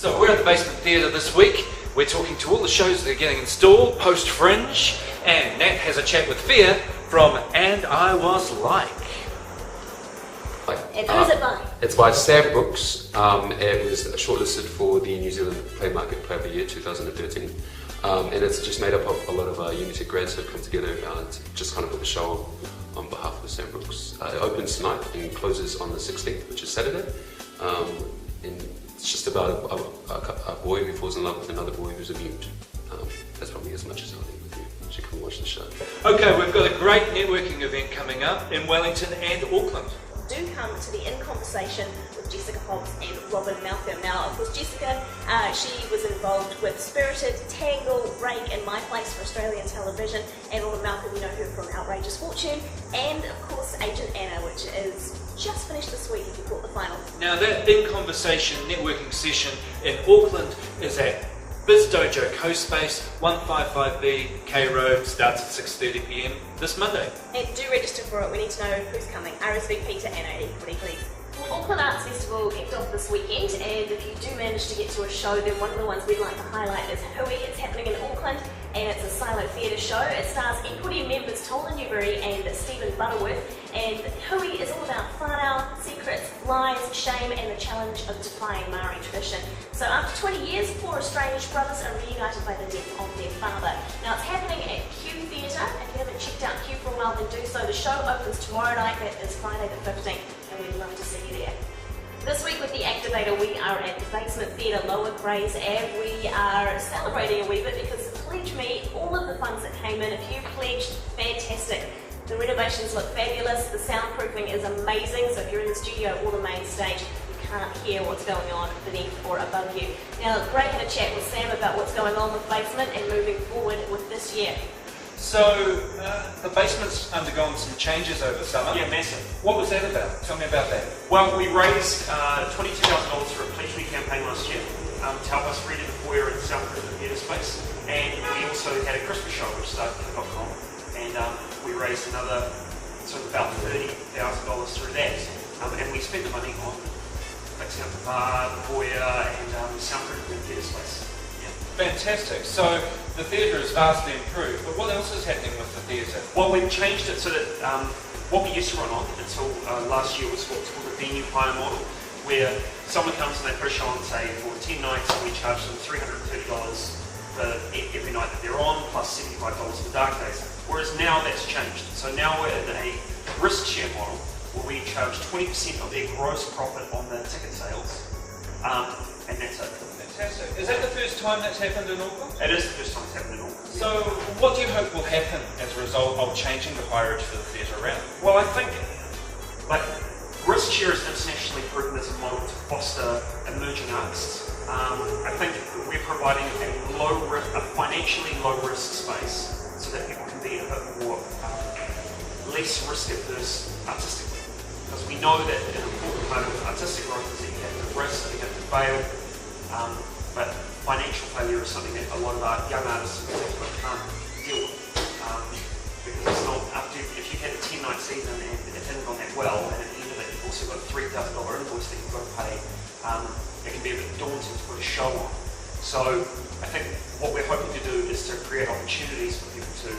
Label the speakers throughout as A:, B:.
A: So we're at the Basement Theatre this week. We're talking to all the shows that are getting installed post-Fringe, and Nat has a chat with Fia from And I Was Like.
B: And who's it by?
C: It's by Sam Brooks. It was shortlisted for the New Zealand Play Market Play of the Year 2013. And it's just made up of a lot of Unitec grads who have come together to just kind of put the show on behalf of Sam Brooks. It opens tonight and closes on the 16th, which is Saturday. And it's just about a boy who falls in love with another boy who's a mute. That's probably as much as I'll leave with you. You should come watch the show.
A: Okay, we've got a great networking event coming up in Wellington and Auckland.
B: Do come to the In Conversation with Jessica Hobbs and Robin Malcolm. Now, of course, Jessica, she was involved with Spirited, Tangle, Break, and My Place for Australian television. And Robin Malcolm, you know her from Outrageous Fortune. And, of course, Agent Anna, which is just finished this week if you caught the final.
A: Now, that In Conversation networking session in Auckland is at Biz Dojo Co-Space, 155B K Road, starts at 6:30 PM this Monday.
B: And do register for it. We need to know who's coming. RSVP to Anna equally, please. Well, Auckland Arts Festival kicked off this weekend, and if you do manage to get to a show, then one of the ones we'd like to highlight is Hui. It's happening in Auckland, and it's a silo theatre show. It stars Equity members Tola Newberry and Stephen Butterworth, and Hui is all about whānau, secrets, lies, shame, and the challenge of defying Māori tradition. So after 20 years, four estranged brothers are reunited by the death of their father. Now, it's happening at Q Theatre. If you haven't checked out Q for a while, then do so. The show opens tomorrow night, that is Friday the 15th, and we'd love to see you there. This week with the Actorvator, we are at the Basement Theatre, Lower Grays, and we are celebrating a wee bit because Pledge Me, all of the funds that came in, if you pledged, fantastic. The renovations look fabulous, the soundproofing is amazing, so if you're in the studio or the main stage, you can't hear what's going on beneath or above you. Now, Greg had a chat with Sam about what's going on with Basement and moving forward with this year.
A: So, the basement's undergone some changes over summer.
D: Yeah, massive.
A: What was that about? Tell me about that.
D: Well, we raised $22,000 for a Pledge Me campaign last year to help us redo the foyer and soundproof the theatre space. And we also had a Christmas show which started at .com, and we raised another sort of about $30,000 through that. And we spent the money on fixing up the bar, the foyer, and soundproofing the theatre space.
A: Fantastic. So the theatre is vastly improved, but what else is happening with the theatre?
D: Well, we've changed it so that what we used to run on until last year was what's called a venue hire model, where someone comes and they put a show on, say, for 10 nights, and we charge them $330 for every night that they're on, plus $75 for dark days. Whereas now that's changed. So now we're in a risk share model, where we charge 20% of their gross profit on the ticket sales, and that's it.
A: Fantastic. Is that the first time that's happened in Auckland?
D: It is the first time it's happened in Auckland.
A: So what do you hope will happen as a result of changing the hireage for the theatre around?
D: Well, I think risk share is internationally proven as a model to foster emerging artists. I think we're providing a financially low risk space so that people can be a bit more less risk averse artistically. Because we know that an important part of artistic growth is that you have to risk, you have to fail. But financial failure is something that a lot of our young artists in particular can't deal with. Because it's not up to, if you had a 10-night season and it didn't go that well, and at the end of it you've also got a $3,000 invoice that you've got to pay, it can be a bit daunting to put a show on. So I think what we're hoping to do is to create opportunities for people to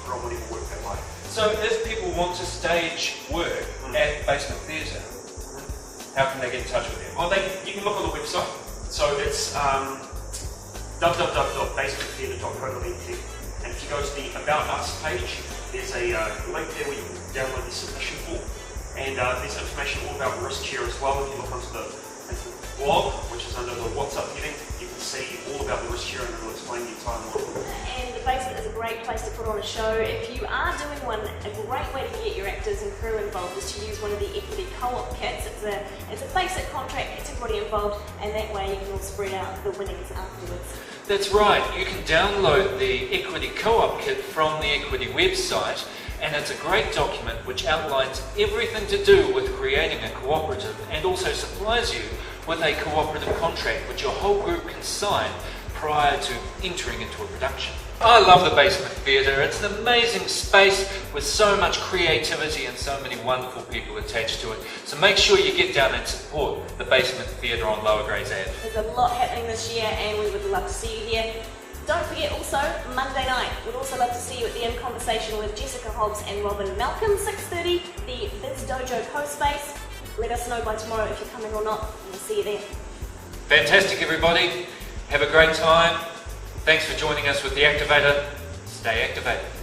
D: put on whatever work they like.
A: So if people want to stage work at Basement Theatre, how can they get in touch with you?
D: Well, you can look on the website. So it's www.basementtheatre.co.nz, and if you go to the About Us page, there's a link there where you can download the submission form, and there's information all about risk share as well. If you look onto the blog, which is under the What's Up heading, you can see all about the risk share and it'll explain the entire model.
B: And the Basement is a great place to put on a show. If you are doing one, a great way to get your actors and crew involved is to use one of the Equity Co-op kits. It's a basic contract, gets everybody involved, and that way you can all spread out the winnings afterwards.
A: That's right. You can download the Equity Co-op kit from the Equity website, and it's a great document which outlines everything to do with creating a cooperative and also supplies you with a cooperative contract which your whole group can sign prior to entering into a production. I love the Basement Theatre. It's an amazing space with so much creativity and so many wonderful people attached to it. So make sure you get down and support the Basement Theatre on Lower Grey's Ave.
B: There's a lot happening this year and we would love to see you here. Don't forget also, Monday night, we'd also love to see you at the In Conversation with Jessica Hobbs and Robin Malcolm, 6:30, the Biz Dojo co-space. Let us know by tomorrow if you're coming or not, and we'll see you there.
A: Fantastic, everybody. Have a great time. Thanks for joining us with the Activator. Stay activated.